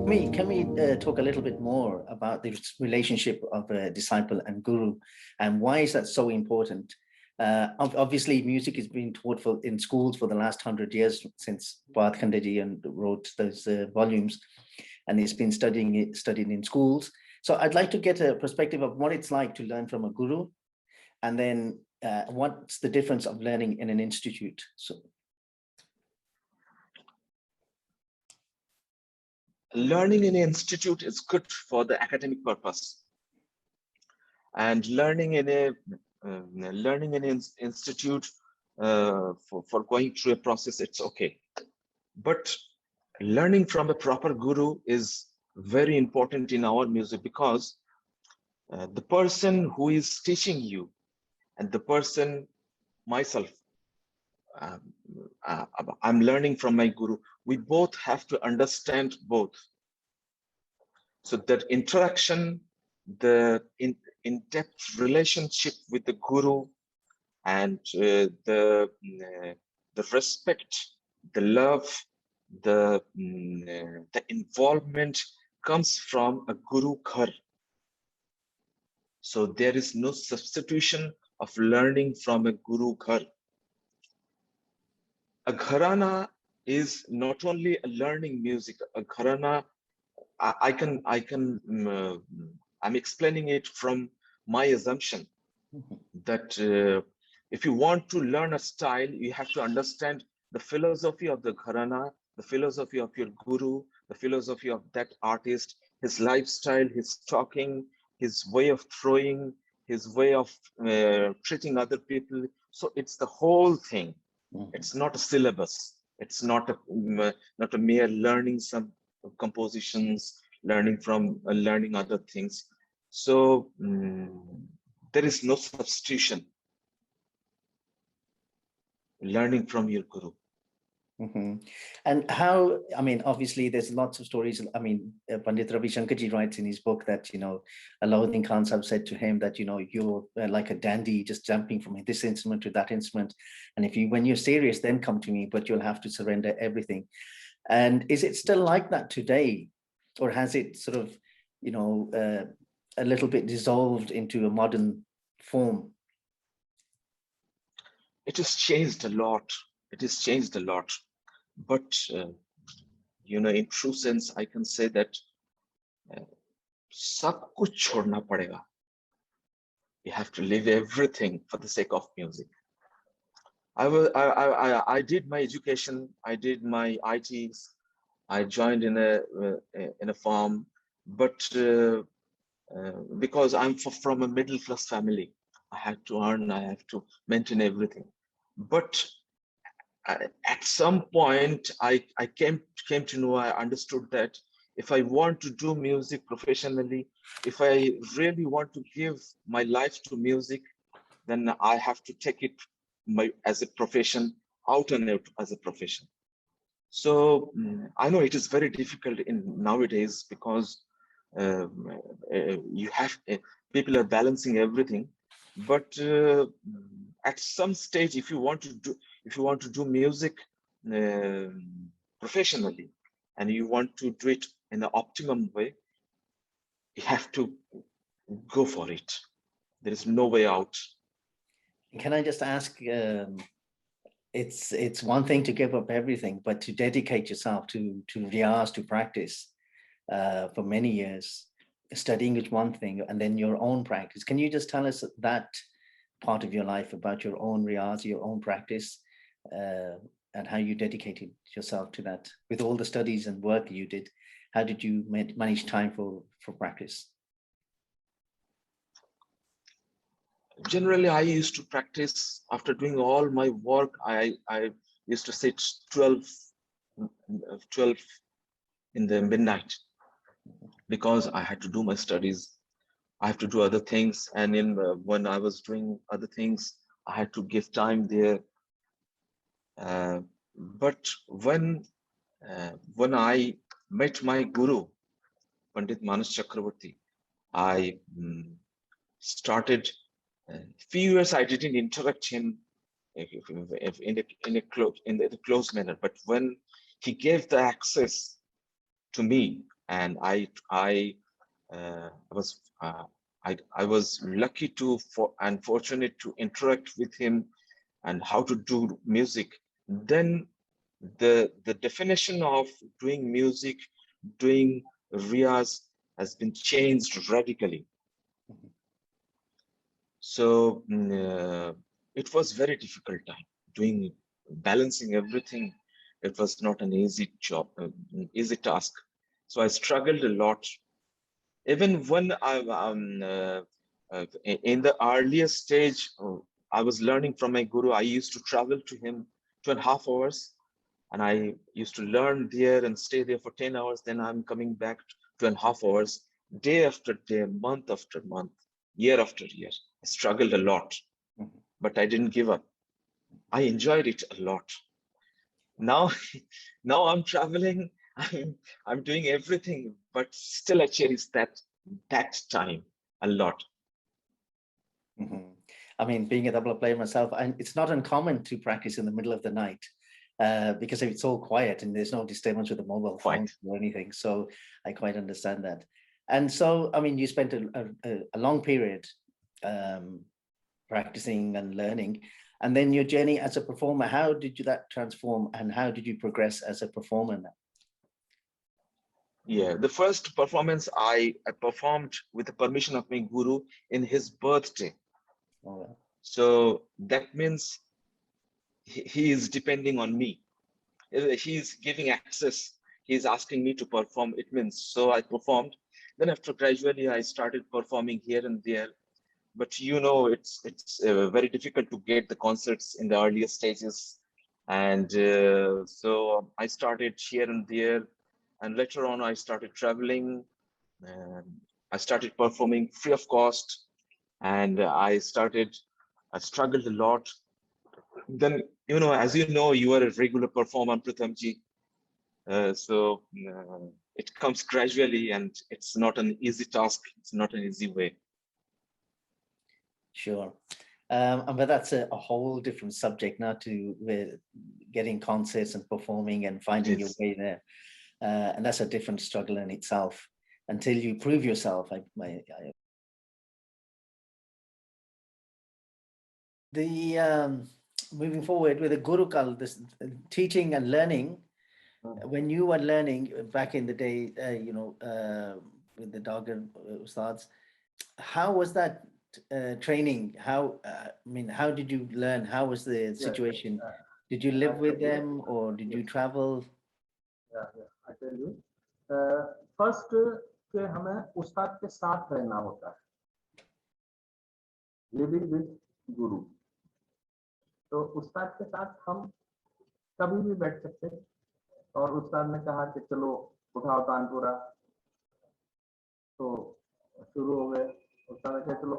Can we talk a little bit more about the relationship of a disciple and guru, and why is that so important? Obviously, music has been taught in schools for the last 100 years since Prabandh Khandeji wrote those volumes, and it's been studied in schools. So I'd like to get a perspective of what it's like to learn from a guru, and then what's the difference of learning in an institute. So. Learning in an institute is good for the academic purpose, and learning in an institute for going through a process, it's okay. But learning from a proper guru is very important in our music, because the person who is teaching you and the person, myself, I'm learning from my guru. We both have to understand both. So that interaction, the in-depth relationship with the guru, and the respect, the love, the involvement comes from a guru ghar. So there is no substitution of learning from a guru ghar. A gharana is not only a learning music. A gharana, I'm explaining it from my assumption that if you want to learn a style, you have to understand the philosophy of the gharana, the philosophy of your guru, the philosophy of that artist, his lifestyle, his talking, his way of throwing, his way of treating other people. So it's the whole thing. It's not a syllabus. It's not a mere learning some compositions, learning other things. So there is no substitution. Learning from your guru. And how, I mean, obviously there's lots of stories. I mean, Pandit Ravi Shankarji writes in his book that, Alauddin Khan Sahib said to him that, you're like a dandy, just jumping from this instrument to that instrument. And when you're serious, then come to me, but you'll have to surrender everything. And is it still like that today? Or has it sort of, a little bit dissolved into a modern form? It has changed a lot. It has changed a lot. But, in true sense, I can say that sab kuch chhodna padega. You have to leave everything for the sake of music. I did my education. I did my ITs. I joined in a farm, but because I'm from a middle class family, I had to earn. I have to maintain everything. But at some point, I came to know. I understood that if I want to do music professionally, if I really want to give my life to music, then I have to take it as a profession, out and out as a profession. So I know it is very difficult in nowadays, because you have people are balancing everything. But at some stage, if you want to do music professionally, and you want to do it in the optimum way, you have to go for it. There is no way out. Can I just ask? It's one thing to give up everything, but to dedicate yourself to riyaz, to practice for many years. Studying is one thing, and then your own practice. Can you just tell us that part of your life about your own riyaz, your own practice, and how you dedicated yourself to that with all the studies and work you did? How did you manage time for practice? Generally, I used to practice after doing all my work. I used to sit 12 in the midnight, because I had to do my studies. I have to do other things, and when I was doing other things, I had to give time there. But when I met my guru, Pandit Manas Chakravarti, I started. Few years I didn't interact him in a close manner, but when he gave the access to me, and was I was lucky and fortunate to interact with him and how to do music. Then the definition of doing music, doing riyaz has been changed radically. So it was very difficult time doing balancing everything. It was not an easy job, an easy task. So I struggled a lot. Even when in the earliest stage, I was learning from my guru. I used to travel to him 2.5 hours, and I used to learn there and stay there for 10 hours. Then I'm coming back 2.5 hours, day after day, month after month, year after year. I struggled a lot, but I didn't give up. I enjoyed it a lot. Now, now I'm traveling, I'm doing everything, but still I cherish that time a lot. I mean, being a tabla player myself, and it's not uncommon to practice in the middle of the night because it's all quiet and there's no disturbance with the mobile phone or anything. So I quite understand that. And so, I mean, you spent a long period practicing and learning, and then your journey as a performer, how did that transform and how did you progress as a performer now? Yeah, the first performance I performed with the permission of my guru in his birthday. Oh. So that means he is depending on me. He's giving access. He's asking me to perform. It means, so I performed. Then after gradually I started performing here and there. But you know, it's very difficult to get the concerts in the earlier stages. And so I started here and there. And later on, I started traveling. I started performing free of cost. And I struggled a lot. Then, you know, as you know, you are a regular performer, Prathamji. So it comes gradually and it's not an easy task. It's not an easy way. Sure. But that's a whole different subject now to getting concerts and performing and finding your way there. And that's a different struggle in itself until you prove yourself. Moving forward with the Gurukul, this teaching and learning, when you were learning back in the day, you know, with the Dogged Ustads, how was that training? How, I mean, how did you learn? How was the situation? Did you live with them or did you travel? Yeah, I tell you. First, कि हमें उस्ताद के साथ रहना होता है, living with guru. तो उस्ताद के साथ हम कभी भी बैठ सकते हैं और उस्ताद ने कहा कि चलो उठाओ तानपुरा, तो शुरू हो गए. उस्ताद ने कहा चलो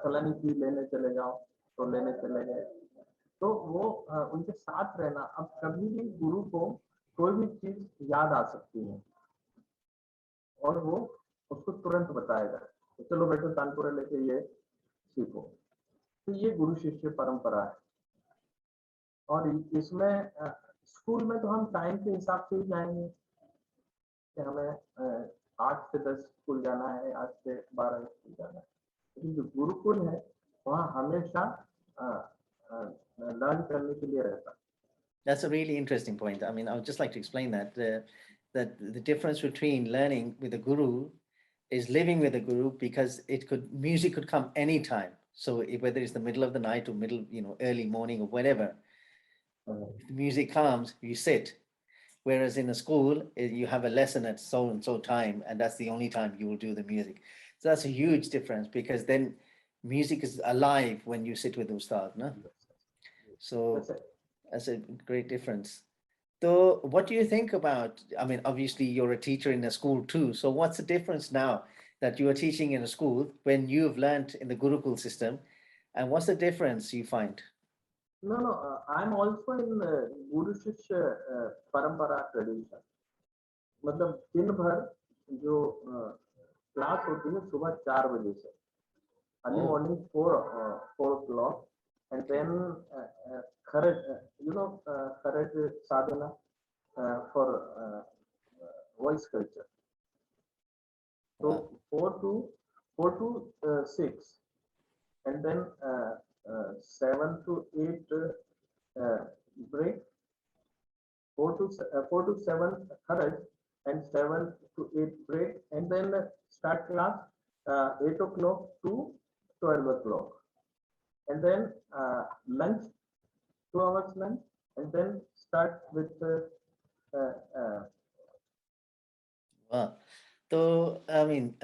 फलानी चीज लेने चले जाओ, तो लेने चले गए. तो वो उनके साथ रहना. अब कभी भी गुरु को कोई भी चीज याद आ सकती है और वो उसको तुरंत बताएगा, तो चलो बेटो तानपुरा लेके ये सीखो. तो ये गुरु शिष्य परंपरा है. और इसमें स्कूल में तो हम टाइम के हिसाब से ही जाएंगे कि हमें 8 से 10 स्कूल जाना है, 8 से 12 स्कूल जाना है. लेकिन जो गुरुकुल है वहाँ हमेशा लर्न करने के लिए रहता है. That's a really interesting point. I mean, I would just like to explain that that the difference between learning with a guru is living with a guru, because music could come anytime. So whether it's the middle of the night or early morning or whatever, if the music comes, you sit. Whereas in a school, you have a lesson at so and so time, and that's the only time you will do the music. So that's a huge difference, because then music is alive when you sit with Ustad, no? So that's a great difference. So what do you think about, I mean, obviously you're a teacher in a school too. So what's the difference now that you are teaching in a school when you've learned in the Gurukul system, and what's the difference you find? No, I'm also in Guru Shishya Parampara tradition. मतलब दिन भर जो class होती है सुबह 4 बजे से, early morning 4 o'clock, and then Kharaj, Kharaj sadhana for voice culture. So Wow. 4 to 6, and then 7 to 8 break. 4 to 7 courage, and 7 to 8 break, and then start class 8 o'clock to 12 o'clock, and then lunch, 2 hours lunch, and then start with uh, uh, Wow. So, I mean,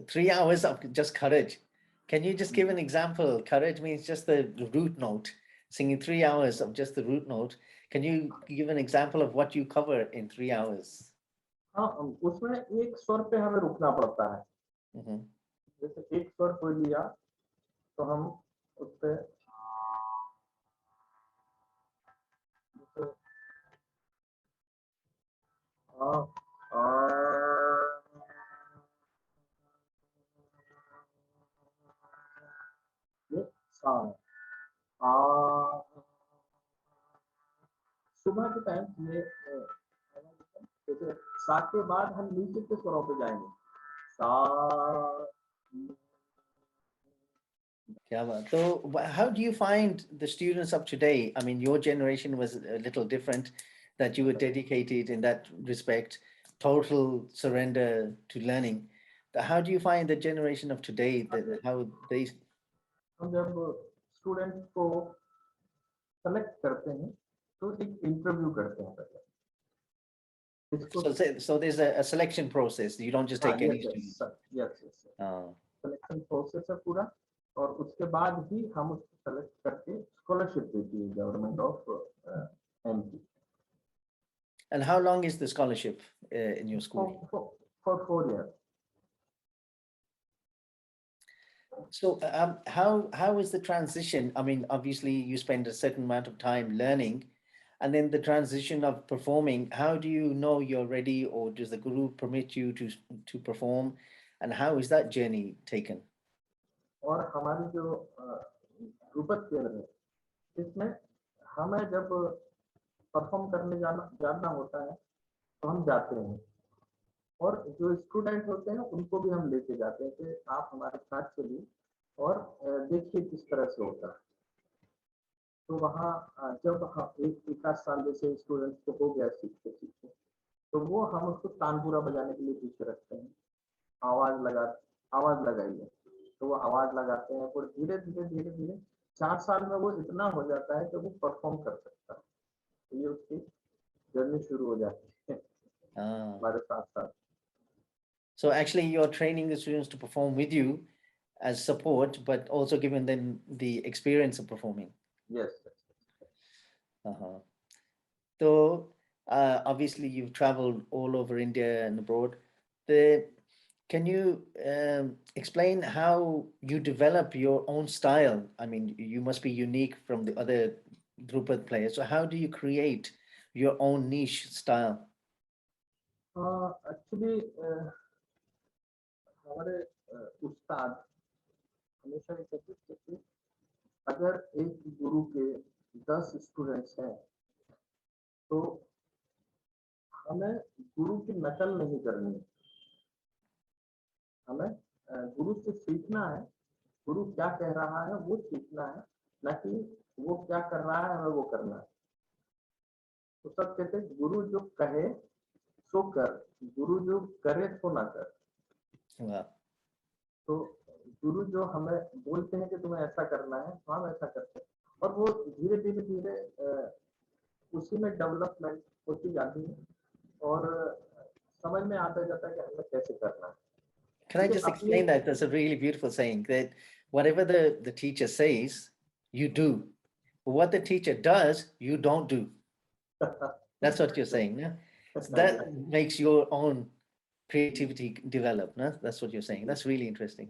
3 hours of just courage. Can you just give an example? Courage means just the root note, singing 3 hours of just the root note. Can you give an example of what you cover in 3 hours? हाँ, उसमें एक स्वर पे हमें रुकना पड़ता है। Mhm. जैसे एक स्वर कोई लिया तो हम उस पे ये सा है। सुबह के टाइम ये जैसे सा के बाद हम नीचे के स्वरों पे जाएंगे। सा Yeah, but so how do you find the students of today? I mean, your generation was a little different, that you were dedicated in that respect, total surrender to learning. How do you find the generation of today, how they? हम जब students को select करते हैं तो एक interview करते हैं पहले। So there's a selection process. You don't just take any student. Yes selection process है पूरा, और उसके बाद ही हम उसको सेलेक्ट करके स्कॉलरशिप देती है government of MP. And how long is the scholarship in your school? For 4 years. So how is the transition? I mean, obviously you spend a certain amount of time learning, and then the transition of performing. How do you know you're ready, or does the guru permit you to perform? And how is that journey taken? और हमारी जो ध्रुपद केंद्र है, इसमें हमें जब perform करने जाना होता है तो हम जाते हैं, और जो स्टूडेंट होते हैं उनको भी हम लेके जाते हैं कि आप हमारे साथ चलिए और देखिए किस तरह से होता है। तो वहाँ जब हम एक आध साल जैसे स्टूडेंट्स को हो गया सीखते सीखते, तो वो हम उसको तानपुरा बजाने के लिए पीछे रखते हैं। आवाज लगाइए, तो वो आवाज लगाते हैं, और धीरे धीरे 4 साल में वो इतना हो जाता है कि वो परफॉर्म कर सकता है। तो ये उसकी जर्नी शुरू हो जाती है हमारे साथ। So actually you're training the students to perform with you as support, but also giving them the experience of performing. Yes. So obviously you've traveled all over India and abroad. Can you explain how you develop your own style? I mean, you must be unique from the other Drupad players. So how do you create your own niche style? Actually, हमारे उस्ताद हमेशा ये कहते थे कि अगर एक गुरु के 10 students हैं तो हमें गुरु की नकल नहीं करनी है, हमें गुरु से सीखना है। गुरु क्या कह रहा है वो सीखना है, न कि वो क्या कर रहा है हमें वो करना है। तो सब कहते हैं गुरु जो कहे सो कर, गुरु जो करे सो ना कर। तो गुरु जो हमें बोलते हैं कि तुम्हें ऐसा करना है तो हम ऐसा करते हैं, और वो धीरे धीरे उसी में डेवलपमेंट होती जाती है और समझ में आता जाता है कि हमें कैसे करना है। Can I just explain that? That's a really beautiful saying, that whatever the teacher says, you do. But what the teacher does, you don't do. That's what you're saying. No? So that makes your own creativity develop. No? That's what you're saying. That's really interesting.